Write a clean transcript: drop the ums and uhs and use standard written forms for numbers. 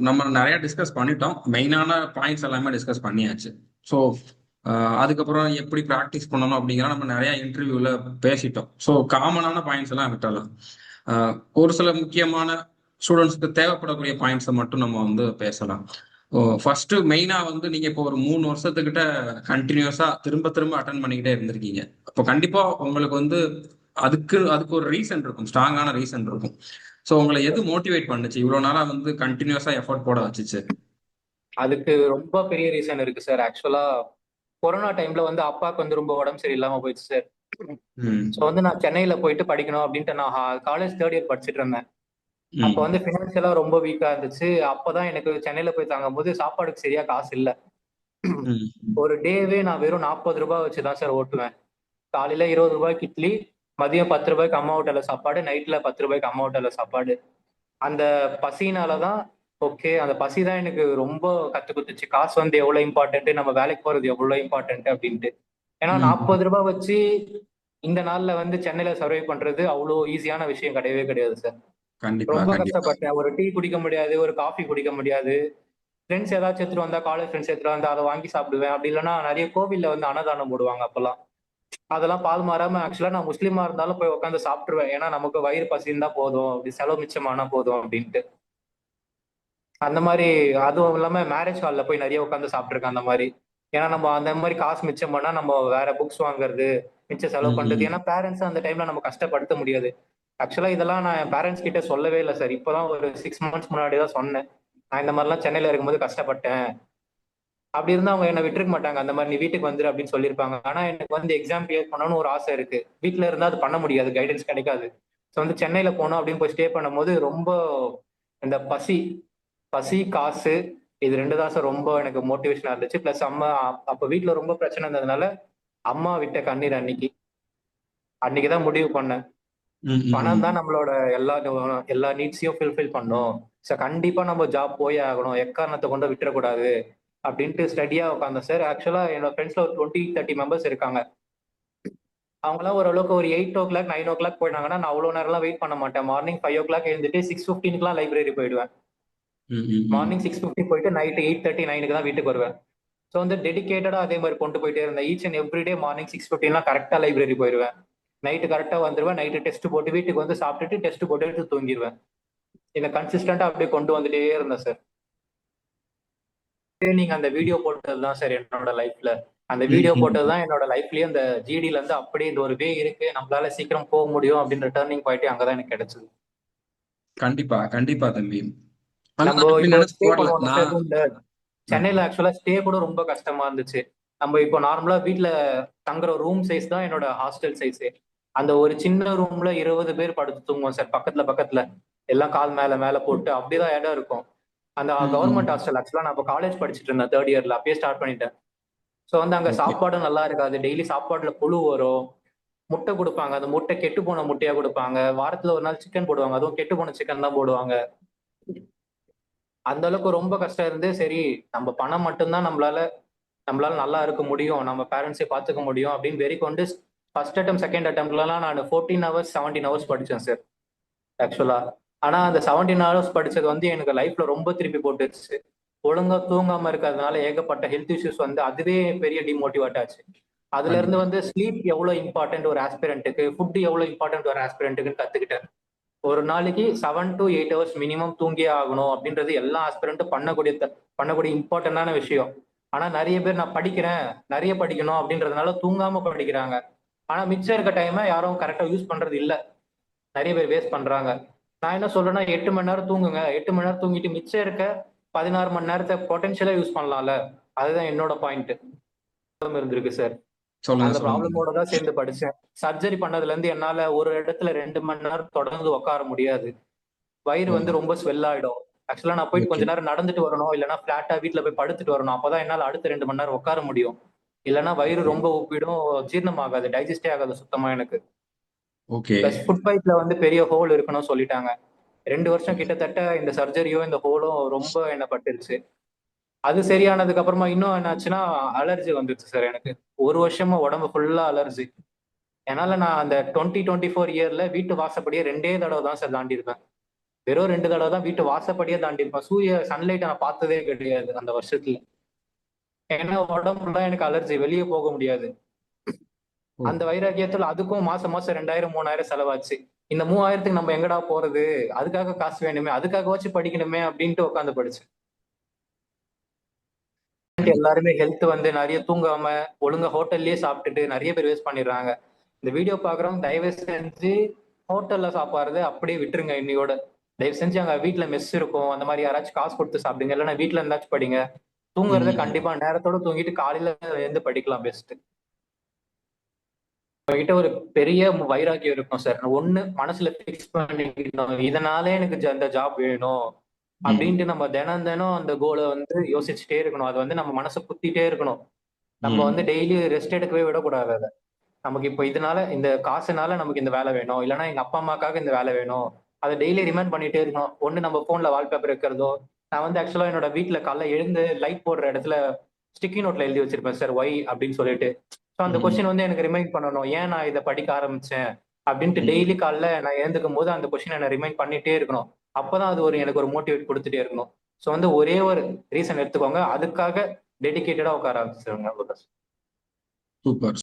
நம்ம நிறைய டிஸ்கஸ் பண்ணிட்டோம். மெயினான பாயிண்ட்ஸ் எல்லாமே டிஸ்கஸ் பண்ணியாச்சு. ஸோ அதுக்கப்புறம் எப்படி ப்ராக்டிஸ் பண்ணணும் அப்படிங்கிற நம்ம நிறைய இன்டர்வியூல பேசிட்டோம். ஸோ காமனான பாயிண்ட்ஸ் எல்லாம் விட்டலாம். ஒரு சில முக்கியமான ஸ்டூடெண்ட்ஸ்க்கு தேவைப்படக்கூடிய பாயிண்ட்ஸை மட்டும் நம்ம வந்து பேசலாம். ஃபர்ஸ்ட் மெயினா வந்து நீங்க இப்போ ஒரு 3 வருஷத்துக்கிட்ட கண்டினியூஸா திரும்ப திரும்ப அட்டன் பண்ணிக்கிட்டே இருந்திருக்கீங்க. அப்போ கண்டிப்பா உங்களுக்கு வந்து அதுக்கு ஒரு ரீசன் இருக்கும், ஸ்ட்ராங்கான ரீசன் இருக்கும். ஸோ உங்களை எது மோட்டிவேட் பண்ணுச்சு, இவ்வளவு நாளா வந்து கண்டினியூஸா எஃபோர்ட் போட வச்சுச்சு? அதுக்கு ரொம்ப பெரிய ரீசன் இருக்கு சார். ஆக்சுவலா கொரோனா டைம்ல வந்து அப்பாவுக்கு வந்து ரொம்ப உடம்பு சரியில்லாம போயிடுச்சு சார். ஸோ ம். வந்து நான் சென்னையில போயிட்டு படிக்கணும் அப்படின்ட்டு நான் காலேஜ் தேர்ட் இயர் படிச்சுட்டு இருந்தேன். அப்போ ம். வந்து ஃபினான்ஷியலா ரொம்ப வீக்கா இருந்துச்சு. அப்பதான் எனக்கு சென்னையில போய் தங்கும்போது சாப்பாடுக்கு சரியா காசு இல்ல. ம். ஒரு டேவே நான் வெறும் 40 ரூபாய் வச்சுதான் சார் ஓட்டுவேன். காலையில 20 ரூபாய்க்கு இட்லி, மதியம் 10 ரூபாய்க்கு அம்மா ஹோட்டல்ல சாப்பாடு, நைட்ல 10 ரூபாய்க்கு அம்மா ஹோட்டல்ல சாப்பாடு. அந்த பசினாலதான், ஓகே, அந்த பசி தான் எனக்கு ரொம்ப கத்து கொடுத்துச்சு. காசு வந்து எவ்வளவு இம்பார்ட்டன்ட், நம்ம வேலைக்கு போறது எவ்வளவு இம்பார்ட்டன்ட் அப்படின்ட்டு. ஏன்னா ம். 40 ரூபாய் வச்சு இந்த நாள்ல வந்து சென்னையில சர்வை பண்றது அவ்வளோ ஈஸியான விஷயம் கிடையவே கிடையாது சார். கண்டிப்பா, ரொம்ப கண்டிப்பா. கஷ்டப்பட்டேன். ஒரு டீ குடிக்க முடியாது, ஒரு காஃபி குடிக்க முடியாது. ஃப்ரெண்ட்ஸ் ஏதாச்சும் எடுத்துட்டு வந்தா, காலேஜ் ஃப்ரெண்ட்ஸ் எடுத்துட்டு வந்தா அதை வாங்கி சாப்பிடுவேன். அப்படி இல்லைன்னா நிறைய கோவில்ல வந்து அன்னதானம் போடுவாங்க அப்பெல்லாம். அதெல்லாம் பால் மாறாம ஆக்சுவலா நான் முஸ்லீமா இருந்தாலும் போய் உட்காந்து சாப்பிட்டுருவேன். ஏன்னா நமக்கு வயிறு பசிந்தா போதும், அப்படி செலவு மிச்சமானா போதும் அப்படின்ட்டு. அந்த மாதிரி. அதுவும் இல்லாம மேரேஜ் ஹால்ல போய் நிறைய உட்காந்து சாப்பிட்டுருக்கேன் அந்த மாதிரி. ஏன்னா நம்ம அந்த மாதிரி காசு மிச்சம் பண்ணா நம்ம வேற புக்ஸ் வாங்குறது, மிச்சம் செலவு பண்றது. ம். ஏன்னா பேரண்ட்ஸ் அந்த டைம்ல நம்ம கஷ்டப்படுத்த முடியாது. ஆக்சுவலா இதெல்லாம் நான் என் பேரண்ட்ஸ் கிட்ட சொல்லவே இல்லை சார். இப்பதான் ஒரு 6 மந்த்ஸ் முன்னாடி தான் சொன்னேன். நான் இந்த மாதிரிலாம் சென்னையில இருக்கும்போது கஷ்டப்பட்டேன். அப்படி இருந்தா அவங்க என்ன விட்டுருக்க மாட்டாங்க. அந்த மாதிரி நீ வீட்டுக்கு வந்துரு அப்படின்னு சொல்லியிருப்பாங்க. ஆனா எனக்கு வந்து எக்ஸாம் கிளியர் பண்ணணும்னு ஒரு ஆசை இருக்கு. வீட்டுல இருந்தா அது பண்ண முடியாது, கைடன்ஸ் கிடைக்காது. ஸோ வந்து சென்னையில போனோம் அப்படின்னு போய் ஸ்டே பண்ணும்போது ரொம்ப இந்த பசி பசி காசு இது ரெண்டு தான் சார் ரொம்ப எனக்கு மோட்டிவேஷனா இருந்துச்சு. பிளஸ் அம்மா அப்ப வீட்டுல ரொம்ப பிரச்சனை இருந்ததுனால அம்மா விட்ட கண்ணீர் அன்னைக்குதான் முடிவு பண்ணேன். ம். பணம் ம். தான் நம்மளோட எல்லா நீட்ஸையும் ஃபுல்ஃபில் பண்ணும். ஸோ கண்டிப்பா நம்ம ஜாப் போயே ஆகணும், எக்காரணத்தை கொண்டு விட்டுறக்கூடாது அப்படின்ட்டு ஸ்டடியா உட்காந்தேன் சார். ஆக்சுவலா என்னோட ஃப்ரெண்ட்ஸ்ல ஒரு 20-30 மெம்பர்ஸ் இருக்காங்க. அவங்களாம் ஓரளவுக்கு ஒரு 8 ஓ கிளாக் 9 ஓ கிளாக் போயிட்டாங்கன்னா நான் அவ்வளவு நேரம்லாம் வெயிட் பண்ண மாட்டேன். மார்னிங் 5 ஓ கிளாக் எழுந்துட்டு 6:15க்குலாம் லைப்ரரி போயிடுவேன். ம். ம். மார்னிங் 6:50 போயிட்டு நைட் 8:30 9க்கு தான் வீட்டுக்கு வருவேன். ஸோ வந்து டெடிகேட்டடா அதே மாதிரி கொண்டு போயிட்டே இருந்தேன். Each and every day morning 6:15லாம் கரெக்டா லைப்ரரி போயிடுவேன். நைட்டு கரெக்டா வந்துருவேன். நைட்டு டெஸ்ட் போட்டு வீட்டுக்கு வந்து சாப்பிட்டுட்டு டெஸ்ட் போட்டு தூங்கிடுவேன். இதை கன்சிஸ்டன்டா அப்படியே கொண்டு வந்துட்டே இருந்தேன் சார். நீங்க அந்த வீடியோ போட்டது தான் சார் என்னோட லைஃப்ல. அந்த ம். வீடியோ ம். போட்டது தான் என்னோட லைஃப்லயே அந்த ஜிடில இருந்து அப்படியே இந்த ஒரு வே இருக்கு, நம்மளால சீக்கிரம் போக முடியும் அப்படின்ற டர்னிங் பாயிண்ட் அங்கதான் எனக்கு கிடைச்சது. கண்டிப்பா, கண்டிப்பா தம்பி. ஆனா நம்ம நான் அப்படி இப்போ நினைச்சு ஸ்டே போடல பண்ணுவோம்ல சார் நான். ரூம்ல. ம். சென்னையில ஆக்சுவலா ஸ்டே கூட ரொம்ப கஷ்டமா இருந்துச்சு. நம்ம இப்போ நார்மலா வீட்ல தங்குற ரூம் சைஸ் தான் என்னோட ஹாஸ்டல் சைஸ். அந்த ஒரு சின்ன ரூம்ல 20 பேர் படுத்து தூங்குவோம் சார், பக்கத்துல பக்கத்துல. எல்லாம் கால் மேல மேல போட்டு அப்படிதான் இடம் இருக்கும். அந்த கவர்மெண்ட் ம். ஹாஸ்டல். ஆக்சுவலா நான் இப்போ காலேஜ் படிச்சுட்டு இருந்தேன் தேர்ட் இயர்ல, அப்பயே ஸ்டார்ட் பண்ணிட்டேன். ஸோ வந்து அங்க ஓகே. சாப்பாடும் நல்லா இருக்காது. டெய்லி சாப்பாடுல புழு வரும். முட்டை கொடுப்பாங்க, அந்த முட்டை கெட்டு போன முட்டையா கொடுப்பாங்க. வாரத்துல ஒரு நாள் சிக்கன் போடுவாங்க, அதுவும் கெட்டு போன சிக்கன் தான் போடுவாங்க. அந்த அளவுக்கு ரொம்ப கஷ்டம் இருந்து சரி, நம்ம பணம் மட்டும்தான் நம்மளால நம்மளால நல்லா இருக்க முடியும், நம்ம பேரண்ட்ஸை பார்த்துக்க முடியும் அப்படின்னு வெறி கொண்டு ஃபர்ஸ்ட் அட்டம் செகண்ட் அட்டம்ப்ட்லாம் நான் 14 ஹவர்ஸ் 17 ஹவர்ஸ் படிச்சேன் சார் ஆக்சுவலா. ஆனா அந்த 17 ஹவர்ஸ் படிச்சது வந்து எனக்கு லைஃப்ல ரொம்ப திருப்பி போட்டுருச்சு. ஒழுங்கா தூங்காம இருக்கிறதுனால ஏகப்பட்ட ஹெல்த் இஷ்யூஸ் வந்து அதுவே பெரிய டிமோட்டிவேட் ஆச்சு. அதுல இருந்து கண்டிப்பா. வந்து ஸ்லீப் எவ்வளவு இம்பார்ட்டன்ட் ஒரு ஆஸ்பிரண்ட்டுக்கு, ஃபுட் எவ்வளவு இம்பார்ட்டன்ட் ஒரு ஆஸ்பிரண்ட்டுக்குன்னு கத்துக்கிட்டேன். ஒரு நாளைக்கு 7 to 8 ஹவர்ஸ் மினிமம் தூங்கியே ஆகணும் அப்படின்றது எல்லா ஆஸ்பிரண்ட்டும் பண்ணக்கூடிய இம்பார்ட்டன்டான விஷயம். ஆனா நிறைய பேர் நான் படிக்கிறேன், நிறைய படிக்கணும் அப்படின்றதுனால தூங்காம படிக்கிறாங்க. ஆனா மிச்சம் இருக்க டைமை யாரும் கரெக்டா யூஸ் பண்றது இல்ல. நிறைய பேர் வேஸ்ட் பண்றாங்க. நான் என்ன சொல்றேன்னா 8 மணி நேரம் தூங்குங்க. 8 மணி நேரம் தூங்கிட்டு மிச்சம் இருக்க 16 மணி நேரத்தை பொட்டன்ஷியலா யூஸ் பண்ணலாம்ல. அதுதான் என்னோட பாயிண்ட் இருந்திருக்கு சார். சொல்லுங்க, அந்த சொல்லுங்க. ப்ராப்ளமோட தான் சேர்ந்து படிச்சேன். சர்ஜரி பண்ணதுல இருந்து என்னால ஒரு இடத்துல 2 மணி நேரம் தொடர்ந்து உட்கார முடியாது. வயிறு ஓ. வந்து ரொம்ப ஸ்வெல் ஆயிடும். ஆக்சுவலா நான் போயிட்டு கொஞ்ச ஓகே. நேரம் நடந்துட்டு வரணும், இல்லைன்னா பிளாட்டா வீட்டுல போய் படுத்துட்டு வரணும். அப்பதான் என்னால அடுத்த 2 மணி நேரம் உட்கார முடியும். இல்லைன்னா வயிறு ஓகே. ரொம்ப உப்பிடும், ஜீரணம் ஆகாது, டைஜஸ்டே ஆகாது சுத்தமா எனக்கு. ஓகே. பிளஸ் ஃபுட் பைப்ல வந்து பெரிய ஹோல் இருக்கணும் சொல்லிட்டாங்க. 2 வருஷம் கிட்டத்தட்ட இந்த சர்ஜரியோ இந்த ஹோலும் ரொம்ப என்ன பட்டுருச்சு. அது சரியானதுக்கு அப்புறமா இன்னும் என்னாச்சுன்னா அலர்ஜி வந்துருச்சு சார் எனக்கு. ஒரு வருஷமா உடம்பு ஃபுல்லா அலர்ஜி. என்னால நான் அந்த 2024 இயர்ல வீட்டு வாசப்படியே 2 தடவை தான் சார் தாண்டி இருக்கேன். வெறும் 2 தடவை தான் வீட்டு வாசப்படியே தாண்டி இருப்பேன். சன்லைட்டை நான் பார்த்ததே கிடையாது அந்த வருஷத்துல. ஏன்னா உடம்புல எனக்கு அலர்ஜி, வெளியே போக முடியாது. ஓ. அந்த வைராக்கியத்துல அதுக்கும் மாசம் மாசம் 2000 3000 செலவாச்சு. இந்த 3000த்துக்கு நம்ம எங்கடா போறது, அதுக்காக காசு வேணுமே, அதுக்காகவாச்சும் படிக்கணுமே அப்படின்ட்டு உட்காந்து படிச்சேன். கண்டிப்பா. எல்லாருமே ஹெல்த் வந்து நிறைய தூங்காம ஒழுங்கா ஹோட்டல்லயே சாப்பிட்டுட்டு நிறைய பேர் வேஸ்ட் பண்ணிடுறாங்க. இந்த வீடியோ பாக்குறவங்க தயவு செஞ்சு ஹோட்டல்ல சாப்பாடுறத அப்படியே விட்டுருங்க இன்னையோட. தயவு செஞ்சு அங்க வீட்ல மெஸ் இருக்கும், அந்த மாதிரி யாராச்சும் காசு கொடுத்து சாப்பிடுங்க, இல்லைன்னா வீட்ல இருந்தாச்சும் படிங்க. தூங்குறத ம். கண்டிப்பா நேரத்தோட தூங்கிட்டு காலையில எழுந்து படிக்கலாம் பெஸ்ட். உங்ககிட்ட ஒரு பெரிய வைராக்கியம் இருக்கும் சார். ஒண்ணு மனசுல பிக்ஸ் பண்ணிக்கணும், இதனாலே எனக்கு அந்த ஜாப் வேணும் ம். அப்படின்ட்டு நம்ம தினம் தினம் அந்த கோலை வந்து யோசிச்சுட்டே இருக்கணும். அது வந்து நம்ம மனசை குத்திட்டே இருக்கணும். நம்ம வந்து ம். டெய்லி ரெஸ்ட் எடுக்கவே விடக்கூடாது அதை. நமக்கு இப்போ இதனால இந்த காசுனால நமக்கு இந்த வேலை வேணும், இல்லைன்னா எங்க அப்பா அம்மாக்காக இந்த வேலை வேணும். அதை டெய்லி ரிமைண்ட் பண்ணிட்டே இருக்கணும். ஒண்ணு நம்ம போன்ல வால்பேப்பர் இருக்கிறதோ, நான் வந்து ஆக்சுவலா என்னோட வீட்ல காலைல எழுந்து லைட் போடுற இடத்துல ஸ்டிக்கி நோட்ல எழுதி வச்சிருப்பேன் சார், ஒய் அப்படின்னு சொல்லிட்டு. ஸோ அந்த ம். கொஸ்டின் வந்து எனக்கு ரிமைண்ட் பண்ணணும், ஏன் நான் இதை படிக்க ஆரம்பிச்சேன் அப்படின்ட்டு. ம். டெய்லி காலைல நான் எழுந்துக்கும் போது அந்த கொஸ்டின் என்ன ரிமைண்ட் பண்ணிட்டே இருக்கணும். அப்பதான் அது எனக்கு ஒரு மோட்டிவேட் கொடுத்துட்டே இருக்கணும். ஸோ வந்து ஒரே ஒரு ரீசன் எடுத்துக்கோங்க, அதுக்காக டெடிகேட்டடா உட்கார ஆரம்பிச்சிருங்க. சூப்பர்.